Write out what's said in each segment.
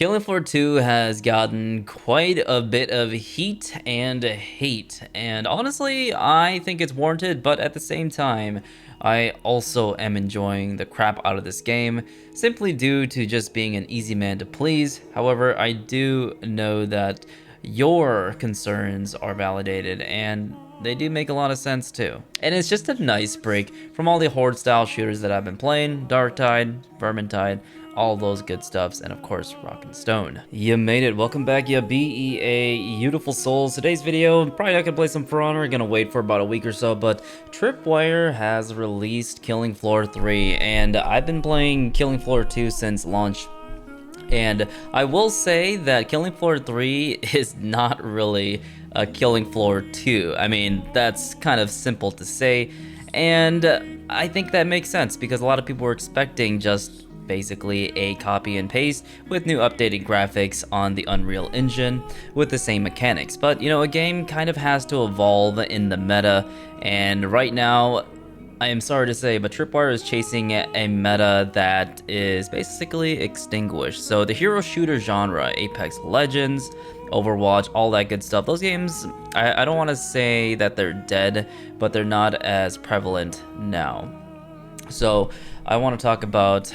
Killing Floor 2 has gotten quite a bit of heat and hate, and honestly, I think it's warranted, but at the same time, I also am enjoying the crap out of this game, simply due to just being an easy man to please. However, I do know that your concerns are validated, and they do make a lot of sense too. And it's just a nice break from all the horde style shooters that I've been playing, Darktide, Vermintide, all those good stuffs, and of course Rock and Stone. You made it. Welcome back, you BEA beautiful souls. Today's video, probably not gonna play some For Honor, gonna wait for about a week or so, but Tripwire has released Killing Floor 3, and I've been playing Killing Floor 2 since launch. And I will say that Killing Floor 3 is not really a Killing Floor 2. I mean, that's kind of simple to say, and I think that makes sense because a lot of people were expecting just basically a copy and paste with new updated graphics on the Unreal Engine with the same mechanics. But you know, a game kind of has to evolve in the meta, and right now, I am sorry to say, but Tripwire is chasing a meta that is basically extinguished. So the hero shooter genre, Apex Legends, Overwatch, all that good stuff, those games, I don't want to say that they're dead, but they're not as prevalent now. So I want to talk about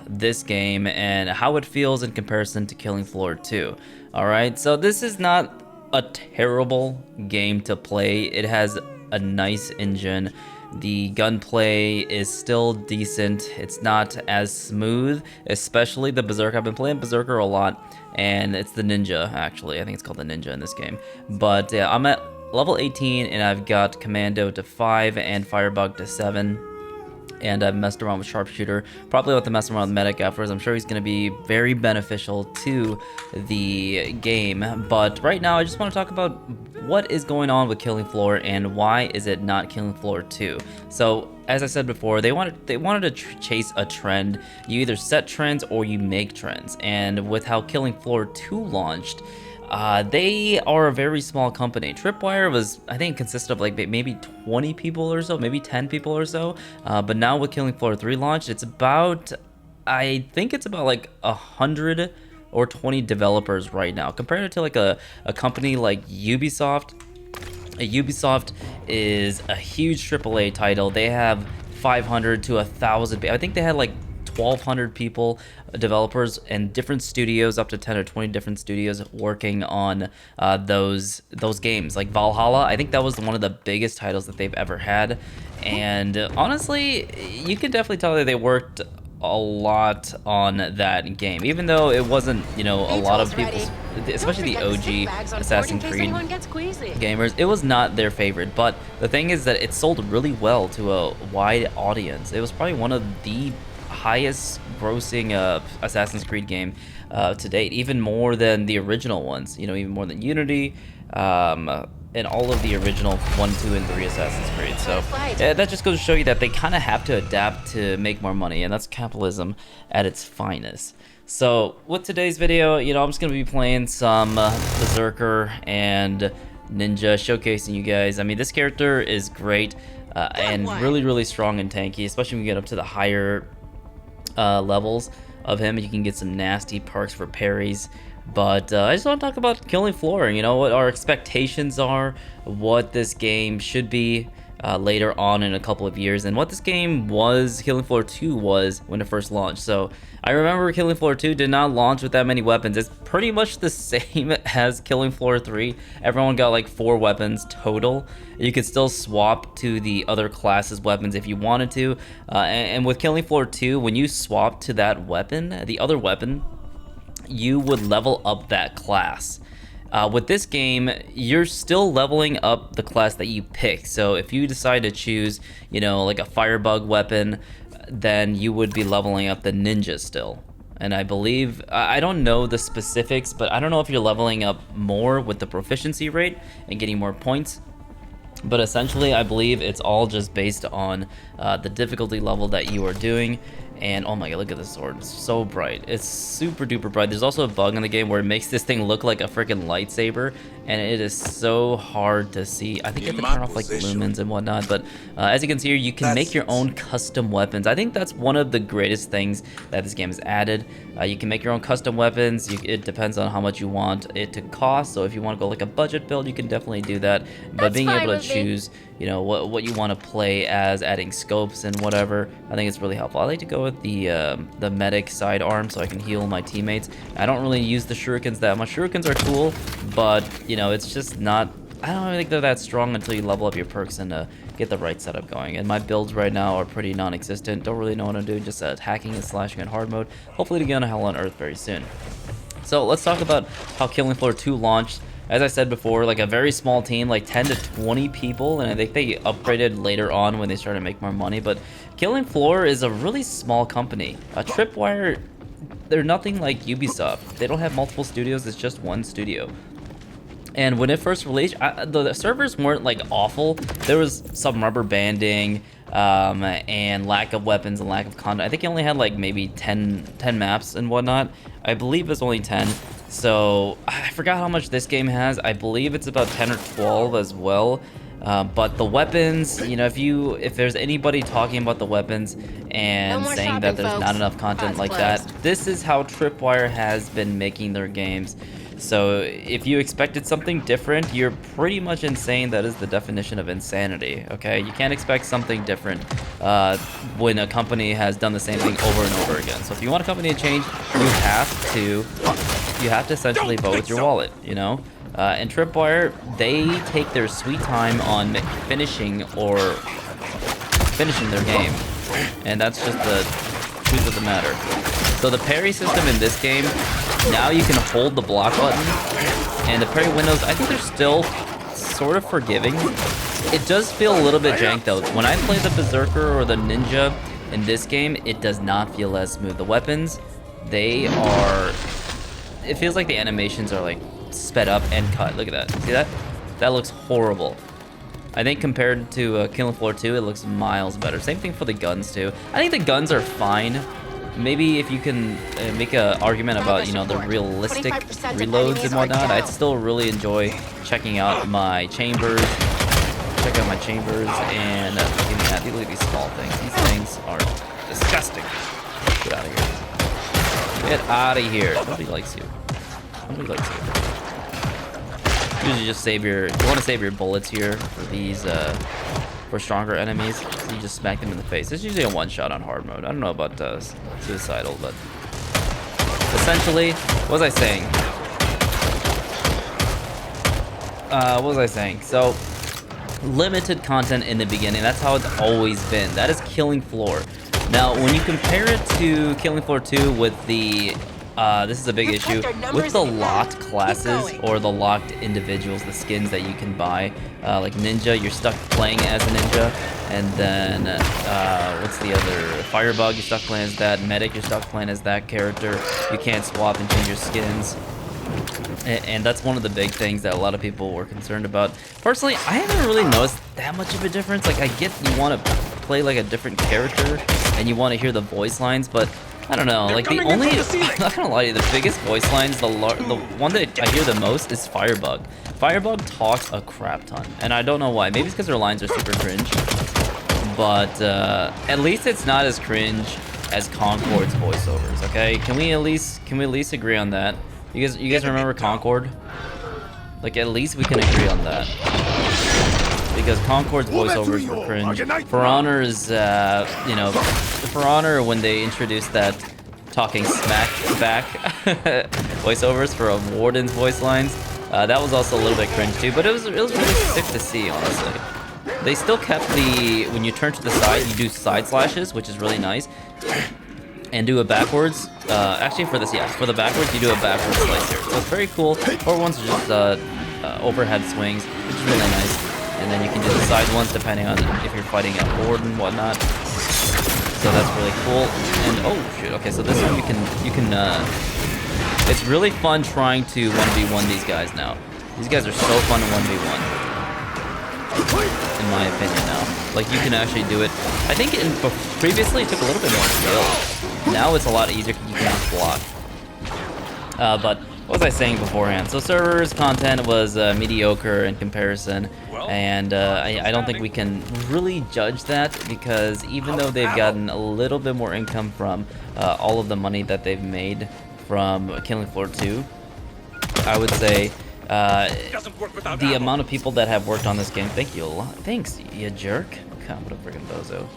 this game and how it feels in comparison to Killing Floor 2. Alright, so this is not a terrible game to play. It has a nice engine. The gunplay is still decent. It's not as smooth, especially the Berserker. I've been playing Berserker a lot, and it's the Ninja, actually. I think it's called the Ninja in this game. But yeah, I'm at level 18, and I've got Commando to 5 and Firebug to 7. And I've messed around with Sharpshooter. Probably have to mess around with Medic afterwards. I'm sure he's going to be very beneficial to the game. But right now, I just want to talk about what is going on with Killing Floor and why is it not Killing Floor 2. So, as I said before, they wanted to chase a trend. You either set trends or you make trends. And with how Killing Floor 2 launched, they are a very small company. Tripwire was, I think, consisted of like maybe 20 people or so, maybe 10 people or so. But now with Killing Floor 3 launched, it's about, I think it's about like 100 or 20 developers right now. Compared to like a company like Ubisoft. Ubisoft is a huge AAA title. They have 500 to 1,000. I think they had like 1,200 people, developers, and different studios, up to 10 or 20 different studios working on those games. Like Valhalla, I think that was one of the biggest titles that they've ever had. And honestly, you can definitely tell that they worked a lot on that game, even though it wasn't, you know, a lot of people, especially the OG Assassin's Creed gamers, it was not their favorite. But the thing is that it sold really well to a wide audience. It was probably one of the highest grossing Assassin's Creed game to date, even more than the original ones, you know, even more than Unity, and all of the original 1, 2, and 3 Assassin's Creed. So that just goes to show you that they kind of have to adapt to make more money, and that's capitalism at its finest. So with today's video, you know, I'm just going to be playing some Berserker and Ninja, showcasing you guys. I mean, this character is great and really strong and tanky, especially when you get up to the higher levels of him. You can get some nasty perks for parries. But I just want to talk about Killing Floor, you know, what our expectations are, what this game should be later on in a couple of years, and what this game was, Killing Floor 2 was when it first launched. So I remember Killing Floor 2 did not launch with that many weapons. It's pretty much the same as Killing Floor 3. Everyone got like 4 weapons total. You could still swap to the other classes' weapons if you wanted to. And with Killing Floor 2, when you swap to that weapon, the other weapon, you would level up that class. With this game, you're still leveling up the class that you pick. So if you decide to choose, you know, like a Firebug weapon, then you would be leveling up the Ninja still. And I believe, I don't know the specifics, but I don't know if you're leveling up more with the proficiency rate and getting more points. But essentially, I believe it's all just based on the difficulty level that you are doing. And oh my god, look at this sword. It's so bright. It's super duper bright. There's also a bug in the game where it makes this thing look like a freaking lightsaber, and it is so hard to see. I think you have to turn off like lumens and whatnot, but as you can see here, you can make your own custom weapons. I think that's one of the greatest things that this game has added. You can make your own custom weapons. It depends on how much you want it to cost. So if you want to go like a budget build, you can definitely do that. But being able to choose, you know, what you want to play as, adding scopes and whatever, I think it's really helpful. I like to go with the medic sidearm so I can heal my teammates. I don't really use the shurikens that much. Shurikens are cool, but you know, it's just not, I don't really think they're that strong until you level up your perks and get the right setup going. And my builds right now are pretty non-existent. Don't really know what I'm doing, just hacking and slashing in hard mode. Hopefully to get on Hell on Earth very soon. So let's talk about how Killing Floor 2 launched. As I said before, like a very small team, like 10 to 20 people, and I think they upgraded later on when they started to make more money. But Killing Floor is a really small company. Tripwire, they're nothing like Ubisoft. They don't have multiple studios, it's just one studio. And when it first released, the servers weren't like awful. There was some rubber banding and lack of weapons and lack of content. I think it only had like maybe 10 maps and whatnot. I believe it's only 10. So I forgot how much this game has. I believe it's about 10 or 12 as well. But the weapons, you know, if there's anybody talking about the weapons and saying that there's not enough content like that, this is how Tripwire has been making their games. So if you expected something different, you're pretty much insane. That is the definition of insanity, okay? You can't expect something different when a company has done the same thing over and over again. So if you want a company to change, you have to essentially vote with your wallet, you know? And Tripwire, they take their sweet time on finishing their game. And that's just the truth of the matter. So the parry system in this game, now you can hold the block button, and the parry windows, I think they're still sort of forgiving. It does feel a little bit jank though. When I play the Berserker or the Ninja in this game, it does not feel as smooth. The weapons, they are, it feels like the animations are like sped up and cut. Look at that. See that? That looks horrible. I think compared to Killing Floor 2, it looks miles better. Same thing for the guns too. I think the guns are fine. Maybe if you can make an argument about, you know, the realistic reloads and whatnot, I'd still really enjoy checking out my chambers. Check out my chambers and looking at these small things. These things are disgusting. Get out of here. Get out of here. Nobody likes you. Nobody likes you. Usually just save your, if you want to save your bullets here for these, for stronger enemies, you just smack them in the face. It's usually a one-shot on hard mode. I don't know about suicidal, but essentially, what was I saying? So, limited content in the beginning. That's how it's always been. That is Killing Floor. Now, when you compare it to Killing Floor 2 with the this is a big issue with the locked classes or the locked individuals, the skins that you can buy. Like Ninja, you're stuck playing as a Ninja, and then what's the other? Firebug, you're stuck playing as that. Medic, you're stuck playing as that character. You can't swap and change your skins. And that's one of the big things that a lot of people were concerned about. Personally, I haven't really noticed that much of a difference. Like, I get you want to play like a different character and you want to hear the voice lines, but I don't know, like the only, I'm not gonna lie to you, the biggest voice lines, the one that I hear the most is Firebug. Firebug talks a crap ton, and I don't know why. Maybe it's because her lines are super cringe, but at least it's not as cringe as Concord's voiceovers, okay? Can we at least agree on that? You guys remember Concord? Like, at least we can agree on that. Because Concord's voiceovers were cringe. For Honor's, you know, For Honor, when they introduced that talking smack back voiceovers for a Warden's voice lines, that was also a little bit cringe too, but it was really sick to see, honestly. They still kept the, when you turn to the side, you do side slashes, which is really nice, and do a backwards. Actually, for this, yeah, for the backwards, you do a backwards slice here. So it's very cool. Or ones are just overhead swings, which is really nice. And then you can do the side ones depending on if you're fighting a horde and whatnot. So that's really cool. And oh shoot, okay, so this one you can it's really fun trying to 1v1 these guys now. These guys are so fun to 1v1. In my opinion now. Like, you can actually do it. I think previously it took a little bit more skill. Now it's a lot easier. You can just block. But what was I saying beforehand? So servers content was mediocre in comparison, and I don't think we can really judge that, because even though they've gotten a little bit more income from all of the money that they've made from Killing Floor 2, I would say the amount of people that have worked on this game, thank you a lot. Thanks, you jerk. God, what a freaking bozo.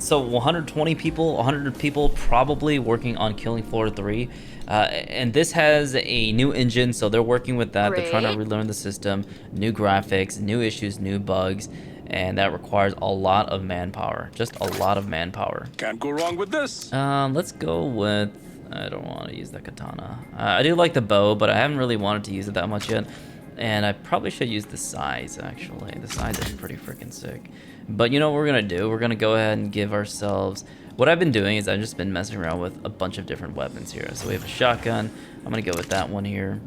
So 120 people, 100 people probably working on Killing Floor 3. And this has a new engine, so they're working with that. They're trying to relearn the system, new graphics, new issues, new bugs, and that requires a lot of manpower. Just a lot of manpower. Can't go wrong with this. Let's go with... I don't want to use the katana. I do like the bow, but I haven't really wanted to use it that much yet. And I probably should use the size, actually. The size is pretty freaking sick. But you know what we're going to do? We're going to go ahead and give ourselves... What I've been doing is I've just been messing around with a bunch of different weapons here. So we have a shotgun. I'm going to go with that one here.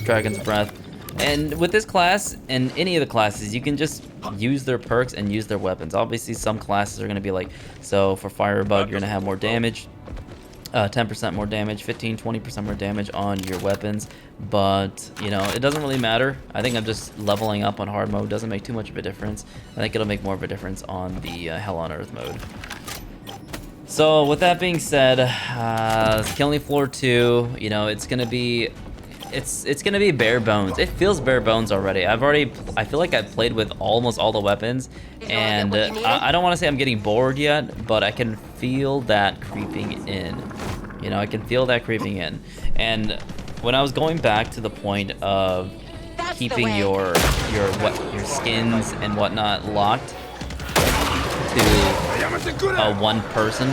Dragon's Breath. And with this class, and any of the classes, you can just use their perks and use their weapons. Obviously, some classes are going to be like... So for Firebug, you're going to have more damage. 10% more damage, 15, 20% more damage on your weapons, but you know, it doesn't really matter. I think I'm just leveling up on hard mode. Doesn't make too much of a difference. I think it'll make more of a difference on the Hell on Earth mode. So with that being said, Killing Floor 2, you know, it's gonna be bare bones. It feels bare bones already. I feel like I've played with almost all the weapons, and I don't want to say I'm getting bored yet, but I can feel that creeping in. You know, I can feel that creeping in. And when I was going back to the point of keeping your skins and whatnot locked to one person,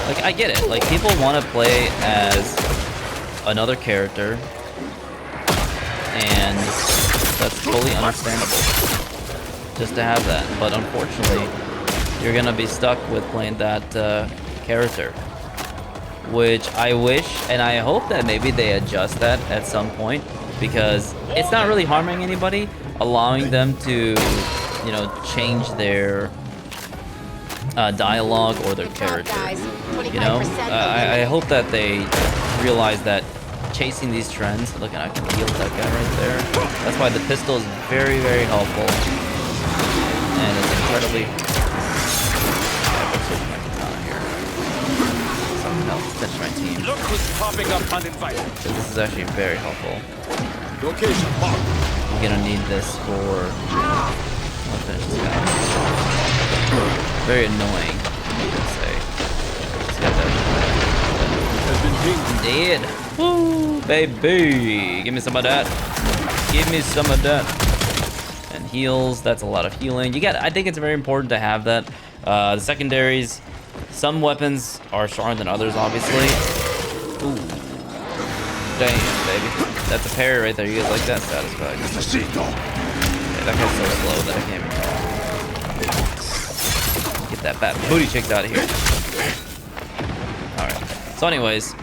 like, I get it. Like, people want to play as another character, and that's totally understandable, just to have that. But unfortunately, you're gonna be stuck with playing that character, which I wish and I hope that maybe they adjust that at some point, because it's not really harming anybody, allowing them to, you know, change their dialogue or their character. You know, I hope that they realize that chasing these trends. Look, I can heal that guy right there. That's why the pistol is very, very helpful, and it's incredibly... Something else touch my team. Look who's popping up uninvited. So this is actually very helpful. Location marked. I'm gonna need this for... I'll finish this guy. Very annoying, I would say. He's got that. Dead. Woo, baby. Give me some of that. Give me some of that. And heals. That's a lot of healing. I think it's very important to have that. The secondaries, some weapons are stronger than others, obviously. Ooh. Damn, baby. That's a parry right there. You guys like that? Satisfied. Okay, that guy's so slow that I can't even get that bad booty checked out of here. Alright. So anyways,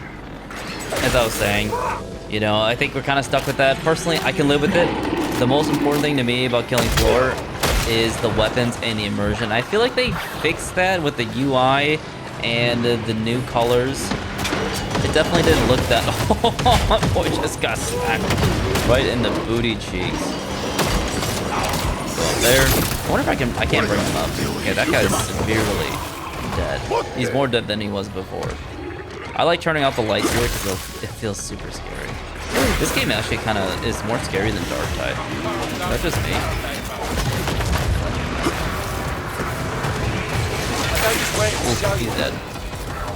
as I was saying, you know, I think we're kind of stuck with that. Personally, I can live with it. The most important thing to me about Killing Floor is the weapons and the immersion. I feel like they fixed that with the UI and the new colors. It definitely didn't look that... Oh, boy, just got smacked right in the booty cheeks. Go up there. I wonder if I can't bring him up. Okay, that guy's severely dead. He's more dead than he was before. I like turning off the lights here because it feels super scary. This game actually kind of is more scary than Dark Tide. That's just me. Ooh, he's dead.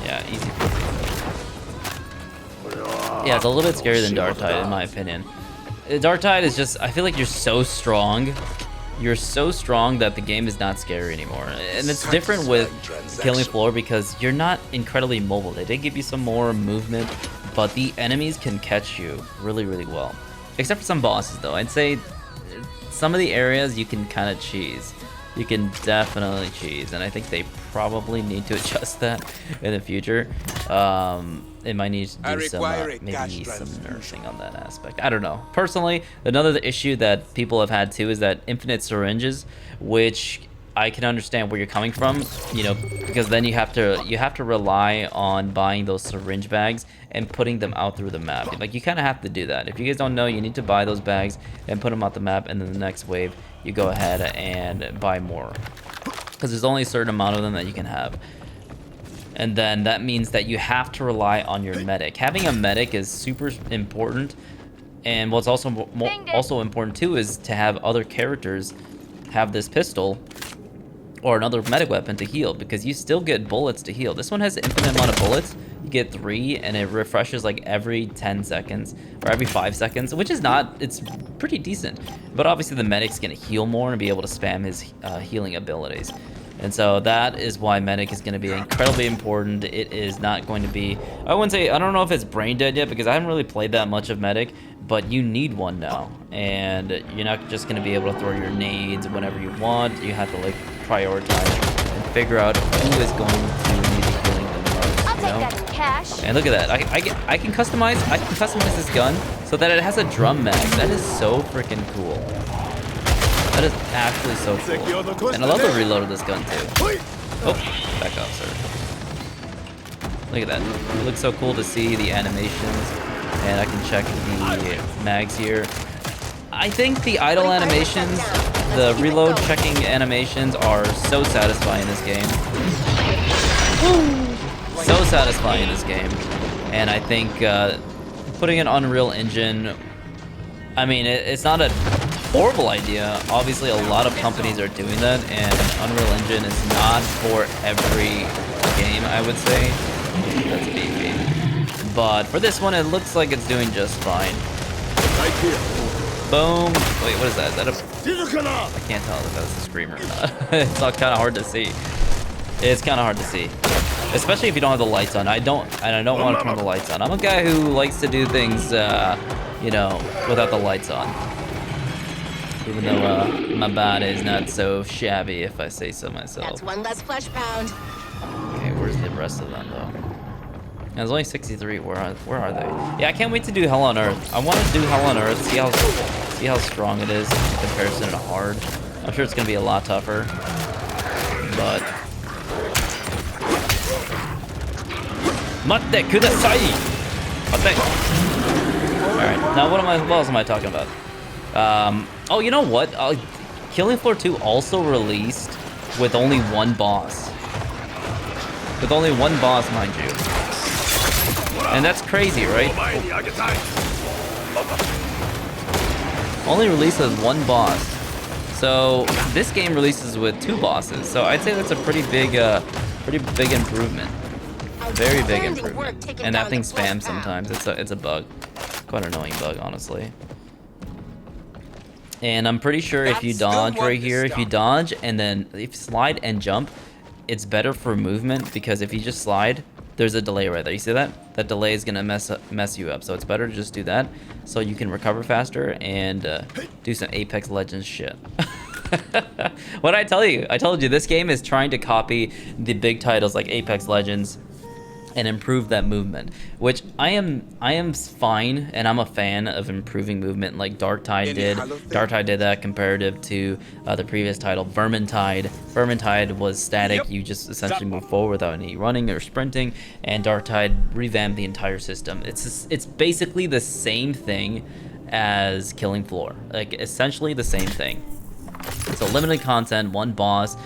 Yeah, easy. Yeah, it's a little bit scarier than Dark Tide, in my opinion. Dark Tide is just, I feel like you're so strong. You're so strong that the game is not scary anymore. And it's different with Killing Floor because you're not incredibly mobile. They did give you some more movement, but the enemies can catch you really, really well. Except for some bosses, though. I'd say some of the areas you can kind of cheese. You can definitely cheese, and I think they probably need to adjust that in the future. It might need to do some, maybe some nursing on that aspect. I don't know. Personally, another issue that people have had too is that infinite syringes, which I can understand where you're coming from, you know, because then you have to rely on buying those syringe bags and putting them out through the map. Like, you kind of have to do that. If you guys don't know, you need to buy those bags and put them out the map, and then the next wave you go ahead and buy more, because there's only a certain amount of them that you can have. And then that means that you have to rely on your medic. Having a medic is super important, and what's also important too is to have other characters have this pistol or another medic weapon to heal, because you still get bullets to heal. This one has an infinite amount of bullets. You get 3, and it refreshes like every 10 seconds or every 5 seconds, which is not, it's pretty decent. But obviously the medic's gonna heal more and be able to spam his healing abilities. And so that is why medic is going to be incredibly important. It is not going to be, I wouldn't say, I don't know if it's brain dead yet, because I haven't really played that much of medic, but you need one now. And you're not just going to be able to throw your nades whenever you want. You have to like prioritize and figure out who is going to need the healing the most. I'll take that in cash. And look at that. I can customize this gun so that it has a drum mag. That is so freaking cool. That is actually so cool. And I love the reload of this gun too. Oh, back up, sir. Look at that. It looks so cool to see the animations. And I can check the mags here. I think the idle animations, the reload checking animations are so satisfying in this game. So satisfying in this game. And I think putting an Unreal Engine, I mean, it's not a horrible idea. Obviously, a lot of companies are doing that, and Unreal Engine is not for every game, I would say. That's beefy. But for this one, it looks like it's doing just fine. Right here. Boom. Wait, what is that? Is that a... I can't tell if that's a screamer or not. It's kind of hard to see. It's kind of hard to see. Especially if you don't have the lights on. I don't want to turn the lights on. I'm a guy who likes to do things, you know, without the lights on. Even though my body is not so shabby, if I say so myself. That's one less flesh pound. Okay, where's the rest of them, though? There's only 63. Where are they? Yeah, I can't wait to do Hell on Earth. I want to do Hell on Earth, see how strong it is in comparison to hard. I'm sure it's gonna be a lot tougher, but. Mate kudasai. Mate. All right. Now what else am I talking about? Oh, you know what? Killing Floor 2 also released with only one boss. With only one boss, mind you. And that's crazy, right? Only releases one boss. So this game releases with 2 bosses. So I'd say that's a pretty big improvement. Very big improvement. And that thing spams sometimes. It's a bug. Quite an annoying bug, honestly. And I'm pretty sure if you dodge right here, if you dodge and then if you slide and jump, it's better for movement, because if you just slide, there's a delay right there. You see that? That delay is gonna mess you up. So it's better to just do that so you can recover faster and do some Apex Legends shit. What did I tell you? I told you this game is trying to copy the big titles like Apex Legends and improve that movement, which I am fine, and I'm a fan of improving movement like Darktide did. Darktide did that comparative to the previous title, Vermintide. Vermintide was static, you just essentially move forward without any running or sprinting, and Darktide revamped the entire system. It's basically the same thing as Killing Floor, like essentially the same thing. So limited content, 1 boss,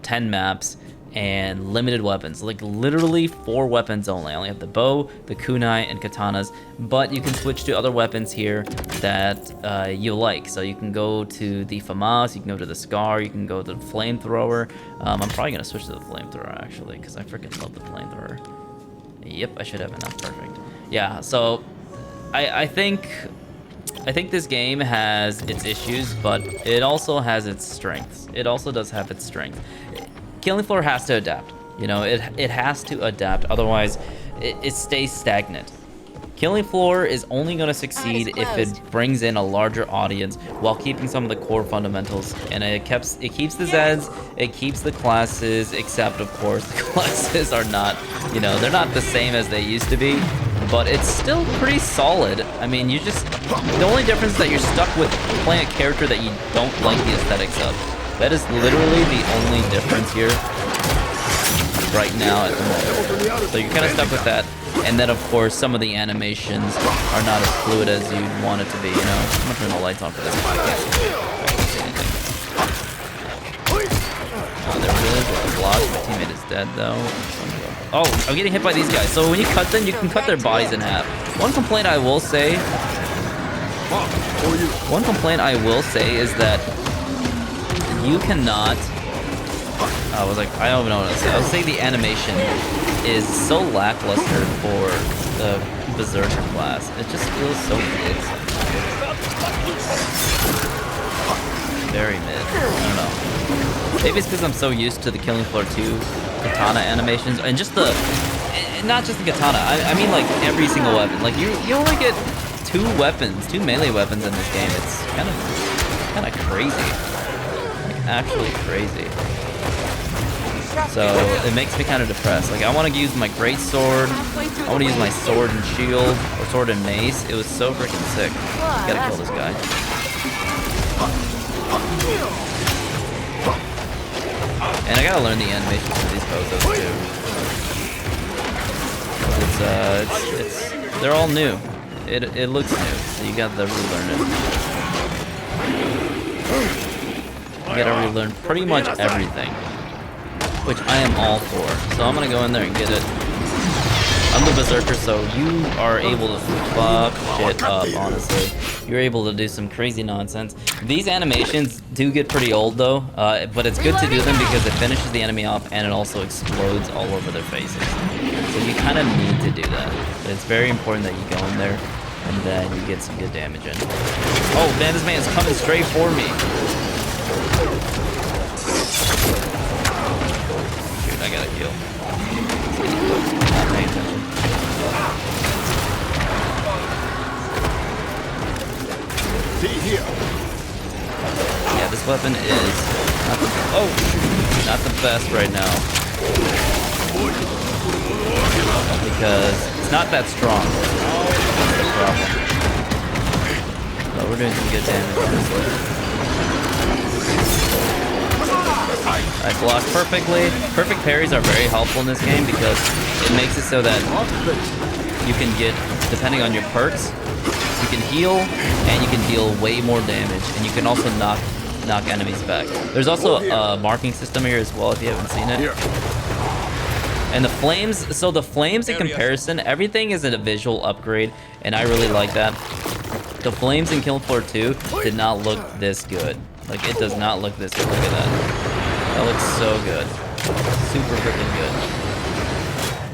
10 maps, and limited weapons, like literally 4 weapons only. I only have the bow, the kunai, and katanas, but you can switch to other weapons here that you like. So you can go to the FAMAS, you can go to the Scar, you can go to the flamethrower. I'm probably gonna switch to the flamethrower actually, because I freaking love the flamethrower. Yep, I should have enough. Perfect. Yeah, so I think this game has its issues, but it also has its strengths. It also does have its strength. Killing Floor has to adapt. You know, it has to adapt. Otherwise, it stays stagnant. Killing Floor is only going to succeed if it brings in a larger audience while keeping some of the core fundamentals. And it keeps the Zeds, it keeps the classes, except of course the classes are not, you know, they're not the same as they used to be. But it's still pretty solid. I mean, the only difference is that you're stuck with playing a character that you don't like the aesthetics of. That is literally the only difference here right now at the moment. So you're kind of stuck with that. And then, of course, some of the animations are not as fluid as you'd want it to be, you know? I'm gonna turn the lights on for this. I can't see anything. There really is a block. My teammate is dead, though. Oh, I'm getting hit by these guys. So when you cut them, you can cut their bodies in half. One complaint I will say is that you cannot... I don't even know what to say. I would say the animation is so lackluster for the Berserker class. It just feels so mid. Very mid. I don't know. Maybe it's because I'm so used to the Killing Floor 2 katana animations and just the... Not just the katana. I mean like every single weapon. Like you only get two melee weapons in this game. It's kind of crazy. Like actually crazy. So it makes me kind of depressed. Like I want to use my great sword. I want to use my sword and shield or sword and mace. It was so freaking sick. Gotta kill this guy. And I gotta learn the animations for these poses too. They're all new. It looks new, so you gotta relearn it. You gotta relearn pretty much everything, which I am all for. So I'm gonna go in there and get it. I'm the Berserker, so you are able to fuck shit up, honestly. You're able to do some crazy nonsense. These animations do get pretty old, though, but it's good to do them because it finishes the enemy off and it also explodes all over their faces. So you kind of need to do that. It's very important that you go in there and then you get some good damage in. Oh, man, this man's coming straight for me. Shoot, I gotta heal. Not paying attention. Here. Yeah, this weapon is not the best right now. Because it's not that strong. That's the problem. But we're doing some good damage, honestly. I block perfectly. Perfect parries are very helpful in this game because it makes it so that you can get, depending on your perks, you can heal and you can deal way more damage, and you can also knock enemies back. There's also a marking system here as well if you haven't seen it. And the flames, so the flames in comparison, everything is a visual upgrade, and I really like that. The flames in Killing Floor 2 did not look this good. Like, it does not look this good. Look at that. That looks so good. Super freaking good.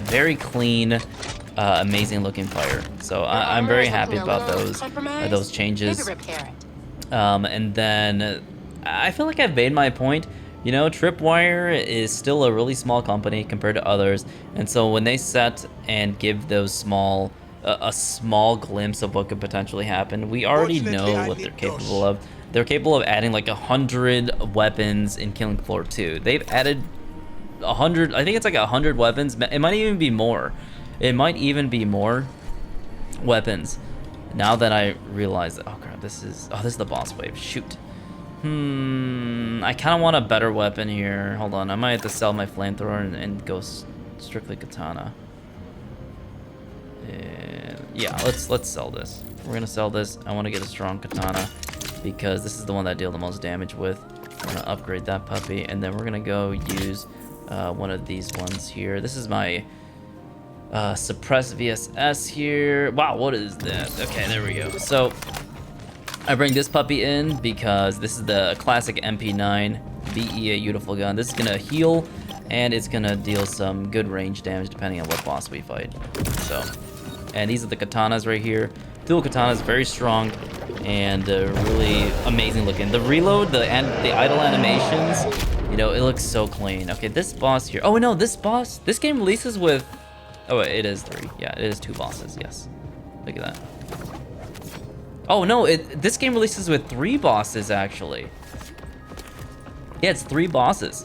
Very clean, amazing looking fire. So I'm very happy about those changes. And then I feel like I've made my point. You know, Tripwire is still a really small company compared to others, and so when they set and give those a small glimpse of what could potentially happen, we already know what they're capable of. They're capable of adding like 100 weapons in Killing Floor 2. They've added 100, I think it's like 100 weapons. It might even be more. It might even be more weapons. Now that I realize that, oh crap, this is the boss wave. Shoot. I kind of want a better weapon here. Hold on, I might have to sell my flamethrower and go strictly katana. Yeah, let's sell this. We're gonna sell this. I want to get a strong katana because this is the one that I deal the most damage with. I'm gonna upgrade that puppy, and then we're gonna go use one of these ones here. This is my suppress VSS here. Wow, what is that? Okay, there we go. So I bring this puppy in because this is the classic MP9 VE, a beautiful gun. This is gonna heal and it's gonna deal some good range damage depending on what boss we fight. So, and these are the katanas right here. Dual katanas, very strong and really amazing looking. The reload, the idle animations, you know, it looks so clean. Okay, this boss here. Oh no, this game releases with. Oh, it is 3. Yeah, it is 2 bosses. Yes, look at that. Oh no, this game releases with 3 bosses actually. Yeah, it's 3 bosses.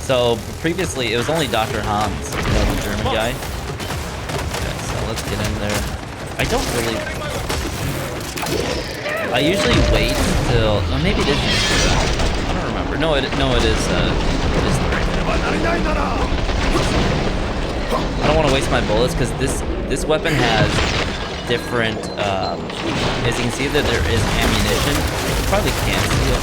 So previously it was only Dr. Hans, you know, the German guy. Okay, so let's get in there. I usually wait till, oh, maybe this is, I don't remember. Or no, it is 3. I don't want to waste my bullets because this weapon has different. As you can see, that there is ammunition. You probably can't see it.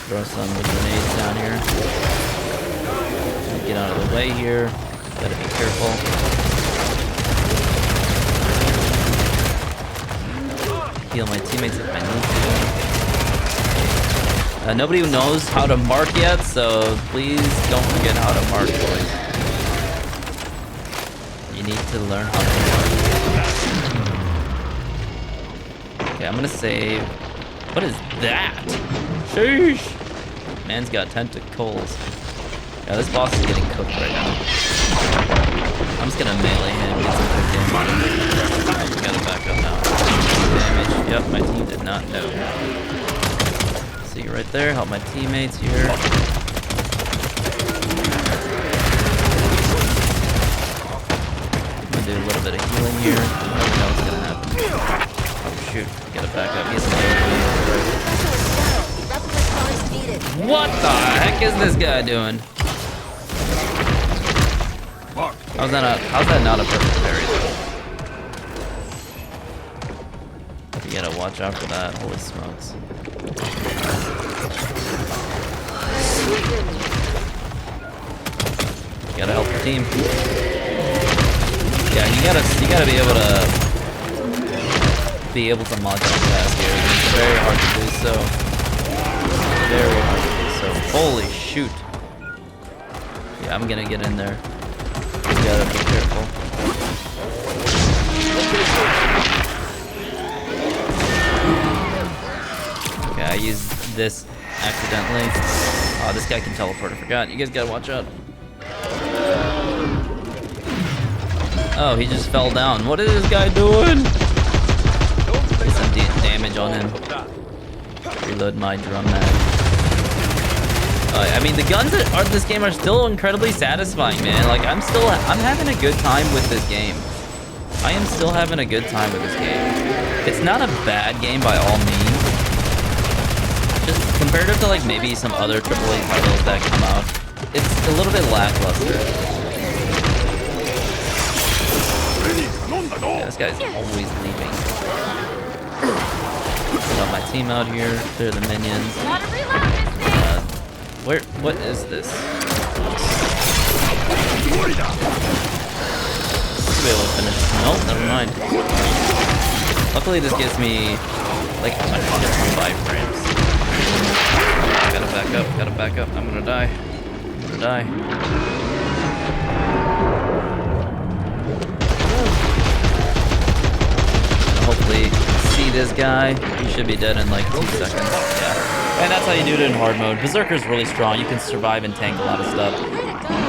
Throw some grenades down here. Get out of the way here. Gotta be careful. Heal my teammates if I need to. Nobody knows how to mark yet, so please don't forget how to mark, boys. You need to learn how to mark. Okay, I'm gonna save. What is that? Sheesh! Man's got tentacles. Yeah, this boss is getting cooked right now. I'm just gonna melee him, get some quick damage. Gotta back up now. Damage. Yep, my team did not know. See you right there. Help my teammates here. I'm gonna do a little bit of healing here. I don't know what's gonna happen. Oh shoot! Gotta back up. He's what the heck is this guy doing? How's that not a perfect parry though? You gotta watch out for that. Holy smokes. You gotta help your team. Yeah, you gotta be able to multitask here. It's very hard to do so. Very hard to do so. Holy shoot. Yeah, I'm gonna get in there. You gotta be careful. Okay, I used this accidentally. Oh, this guy can teleport. I forgot. You guys gotta watch out. Oh, he just fell down. What is this guy doing? Get some damage on him. Reload my drum mag. I mean, the guns that are this game are still incredibly satisfying, man. Like, I'm having a good time with this game. I am still having a good time with this game. It's not a bad game by all means. Just comparative to, like, maybe some other AAA titles that come out, it's a little bit lackluster. Yeah, this guy's always leaving. Got my team out here, clear the minions. What is this? Should be able to finish. Nope, never mind. Luckily, this gives me like 105 frames. Gotta back up. I'm gonna die. Hopefully see this guy. He should be dead in like 2 seconds. Yeah. And that's how you do it in hard mode. Berserker's really strong. You can survive and tank a lot of stuff.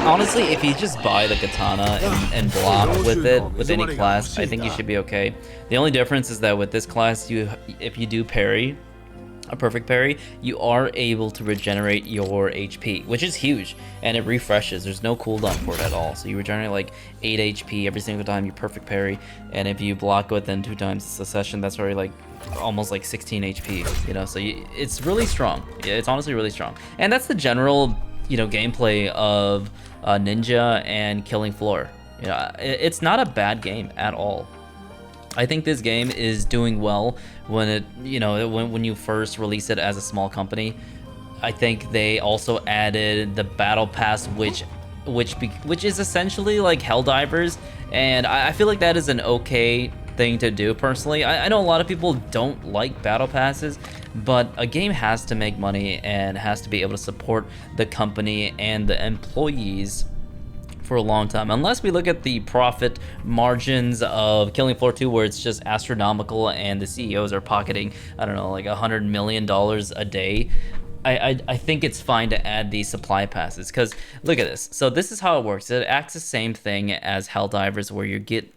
Honestly, if you just buy the katana and block with it, with any class, I think you should be okay. The only difference is that with this class, if you do parry, a perfect parry, you are able to regenerate your HP, which is huge, and it refreshes. There's no cooldown for it at all, so you regenerate like 8 HP every single time you perfect parry, and if you block within 2 times succession, that's already like almost like 16 HP, you know, so it's really strong. Yeah, it's honestly really strong, and that's the general, you know, gameplay of Ninja and Killing Floor. You know, it's not a bad game at all. I think this game is doing well when it, you know, when you first release it as a small company. I think they also added the battle pass, which is essentially like Helldivers, and I feel like that is an okay thing to do personally. I know a lot of people don't like battle passes, but a game has to make money and has to be able to support the company and the employees for a long time, unless we look at the profit margins of Killing Floor 2, where it's just astronomical and the CEOs are pocketing, I don't know, like $100 million a day. I think it's fine to add these supply passes, because look at this. So this is how it works. It acts the same thing as Helldivers, where you get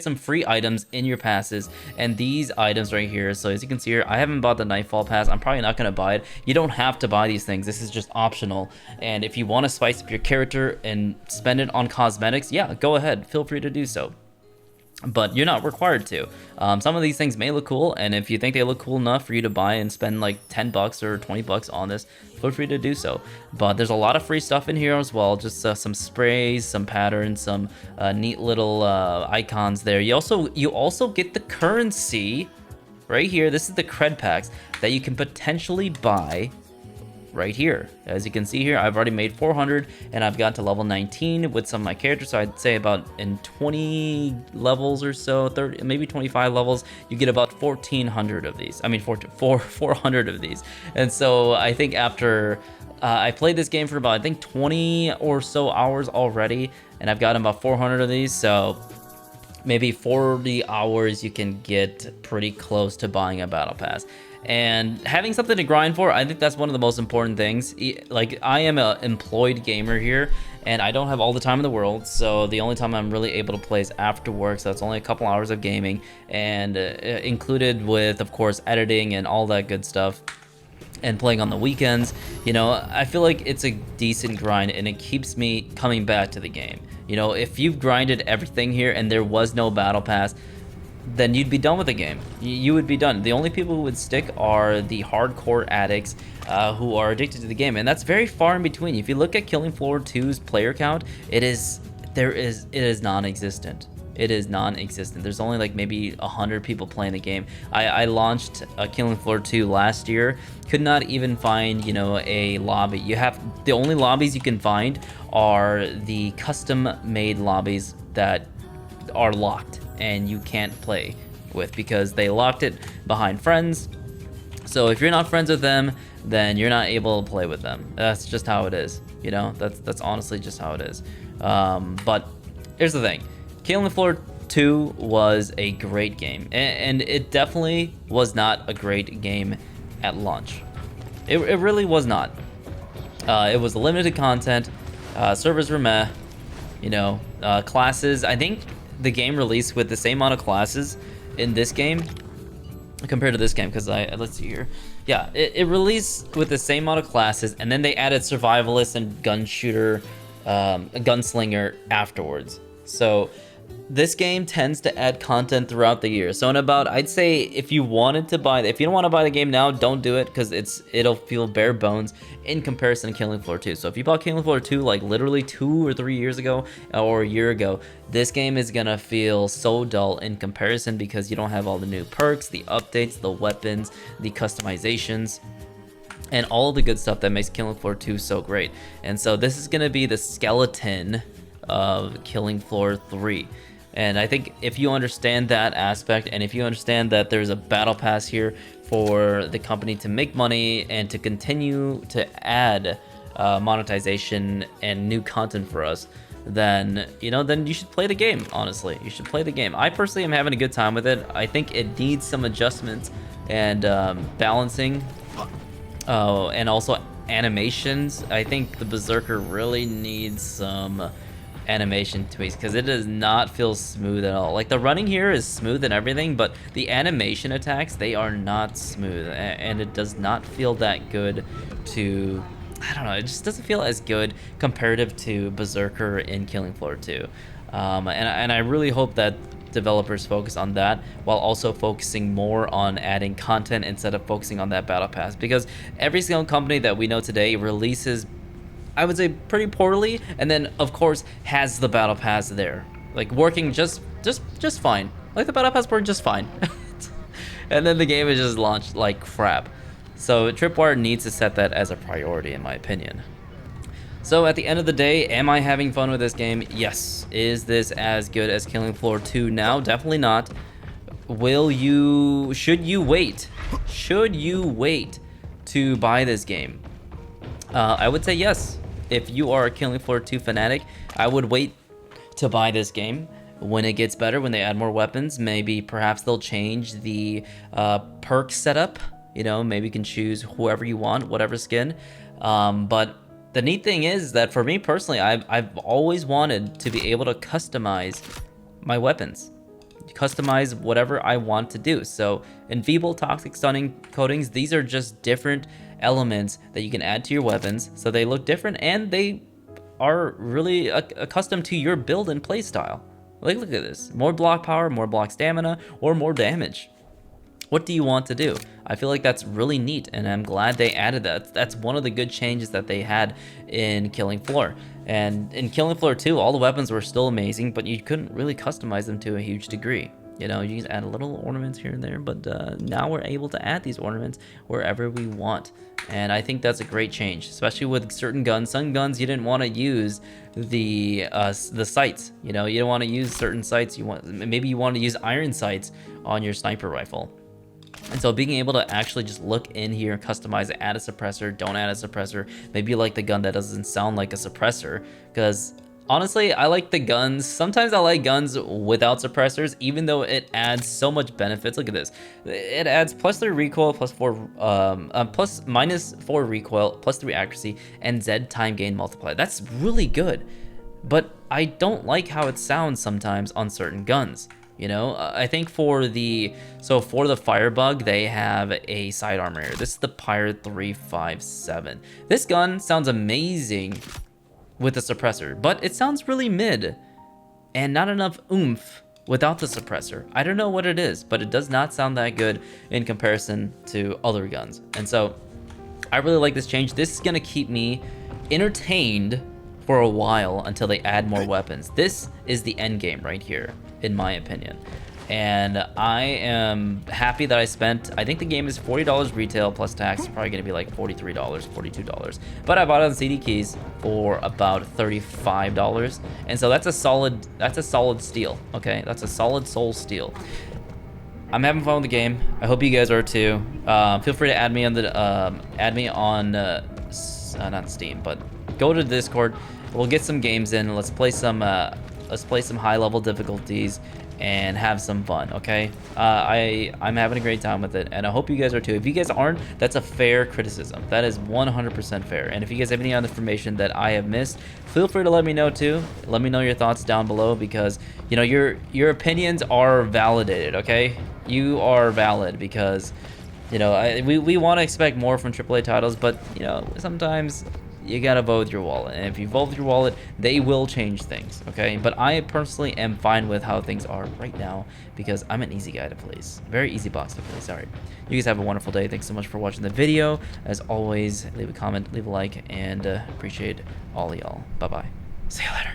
some free items in your passes, and these items right here. So as you can see here, I haven't bought the Nightfall pass. I'm probably not going to buy it. You don't have to buy these things. This is just optional. And if you want to spice up your character and spend it on cosmetics, yeah, go ahead. Feel free to do so. but you're not required to. Some of these things may look cool, and if you think they look cool enough for you to buy and spend like 10 bucks or 20 bucks on this, feel free to do so. But there's a lot of free stuff in here as well, just some sprays, some patterns, some neat little icons there. You also get the currency right here. This is the cred packs that you can potentially buy right here. As you can see here, I've already made 400 and I've got to level 19 with some of my characters. So I'd say about in 20 levels or so, 30, maybe 25 levels, you get about 1,400 of these. I mean, 400 of these. And so I think after I played this game for about, I think 20 or so hours already, and I've gotten about 400 of these. So maybe 40 hours, you can get pretty close to buying a battle pass. And having something to grind for, I think that's one of the most important things. Like, I am an employed gamer here, and I don't have all the time in the world, so the only time I'm really able to play is after work, so it's only a couple hours of gaming, and included with, of course, editing and all that good stuff, and playing on the weekends. You know, I feel like it's a decent grind, and it keeps me coming back to the game. You know, if you've grinded everything here and there was no battle pass, then you'd be done with the game. You would be done. The only people who would stick are the hardcore addicts who are addicted to the game, and that's very far in between. If you look at Killing Floor 2's player count, it is non-existent. It is non-existent. There's only like maybe 100 people playing the game. I launched Killing Floor 2 last year. Could not even find, you know, a lobby. The only lobbies you can find are the custom-made lobbies that are locked and you can't play with because they locked it behind friends. So if you're not friends with them, then you're not able to play with them. That's just how it is. You know, that's honestly just how it is. But here's the thing. Killing Floor 2 was a great game, and it definitely was not a great game at launch. It really was not. It was limited content, servers were meh, you know, classes. I think the game released with the same amount of classes in this game compared to this game, because let's see here. Yeah, it released with the same amount of classes, and then they added survivalist and gun shooter, gunslinger afterwards. So this game tends to add content throughout the year. So in about, I'd say if you wanted to buy, if you don't want to buy the game now, don't do it, because it'll feel bare bones in comparison to Killing Floor 2. So if you bought Killing Floor 2 like literally 2 or 3 years ago or a year ago, this game is gonna feel so dull in comparison because you don't have all the new perks, the updates, the weapons, the customizations, and all the good stuff that makes Killing Floor 2 so great. And so this is gonna be the skeleton of Killing Floor 3. And I think if you understand that aspect, and if you understand that there's a battle pass here for the company to make money and to continue to add monetization and new content for us, then you should play the game. Honestly, you should play the game. I personally am having a good time with it. I think it needs some adjustments and balancing, and also animations. I think the Berserker really needs some animation tweaks because it does not feel smooth at all. Like, the running here is smooth and everything, but the animation attacks, they are not smooth, and it does not feel that good to, I don't know, it just doesn't feel as good comparative to Berserker in Killing Floor 2. And I really hope that developers focus on that while also focusing more on adding content instead of focusing on that battle pass, because every single company that we know today releases, I would say, pretty poorly, and then of course has the battle pass there, like working just fine. Like, the battle pass worked just fine, and then the game is just launched like crap. So Tripwire needs to set that as a priority, in my opinion. So at the end of the day, am I having fun with this game? Yes. Is this as good as Killing Floor 2 now? Definitely not. Should you wait? Should you wait to buy this game? I would say yes. If you are a Killing Floor 2 fanatic, I would wait to buy this game when it gets better, when they add more weapons. Maybe perhaps they'll change the perk setup. You know, maybe you can choose whoever you want, whatever skin. But the neat thing is that for me personally, I've always wanted to be able to customize my weapons. Customize whatever I want to do. So Enfeeble, Toxic, Stunning coatings, these are just different elements that you can add to your weapons, so they look different and they are really accustomed to your build and play style. Like, look at this. More block power, more block stamina, or more damage. What do you want to do? I feel like that's really neat, and I'm glad they added that. That's one of the good changes that they had in Killing Floor. And in Killing Floor 2, all the weapons were still amazing, but you couldn't really customize them to a huge degree. You know, you can add little ornaments here and there, but now we're able to add these ornaments wherever we want. And I think that's a great change, especially with certain guns. Some guns you didn't want to use the sights. You know, you don't want to use certain sights. Maybe you want to use iron sights on your sniper rifle. And so being able to actually just look in here and customize it, add a suppressor, don't add a suppressor. Maybe you like the gun that doesn't sound like a suppressor, because honestly, I like the guns. Sometimes I like guns without suppressors, even though it adds so much benefits. Look at this. It adds +3 recoil, -4 recoil, +3 accuracy, and Z time gain multiplier. That's really good, but I don't like how it sounds sometimes on certain guns. You know, I think for the Firebug, they have a sidearm here. This is the Pirate 357. This gun sounds amazing with the suppressor, but it sounds really mid and not enough oomph without the suppressor. I don't know what it is, but it does not sound that good in comparison to other guns. And so I really like this change. This is gonna keep me entertained for a while until they add more weapons. This is the end game right here, in my opinion. And I am happy that I spent, I think the game is $40 retail plus tax. It's probably gonna be like $43, $42. But I bought it on CD Keys for about $35. And so that's a solid steal, okay? That's a solid soul steal. I'm having fun with the game. I hope you guys are too. Feel free to add me on not Steam, but go to Discord. We'll get some games in. Let's play some high-level difficulties and have some fun, okay? I'm having a great time with it, and I hope you guys are too. If you guys aren't, that's a fair criticism. That is 100% fair. And if you guys have any other information that I have missed, feel free to let me know too. Let me know your thoughts down below, because you know your opinions are validated, okay? You are valid, because you know we want to expect more from AAA titles, but you know sometimes you gotta vote with your wallet, and if you vote with your wallet, they will change things, okay? But I personally am fine with how things are right now, because I'm an easy guy to please. Very easy box to please. Alright, you guys have a wonderful day. Thanks so much for watching the video. As always, leave a comment, leave a like, and appreciate all y'all. Bye bye. See you later.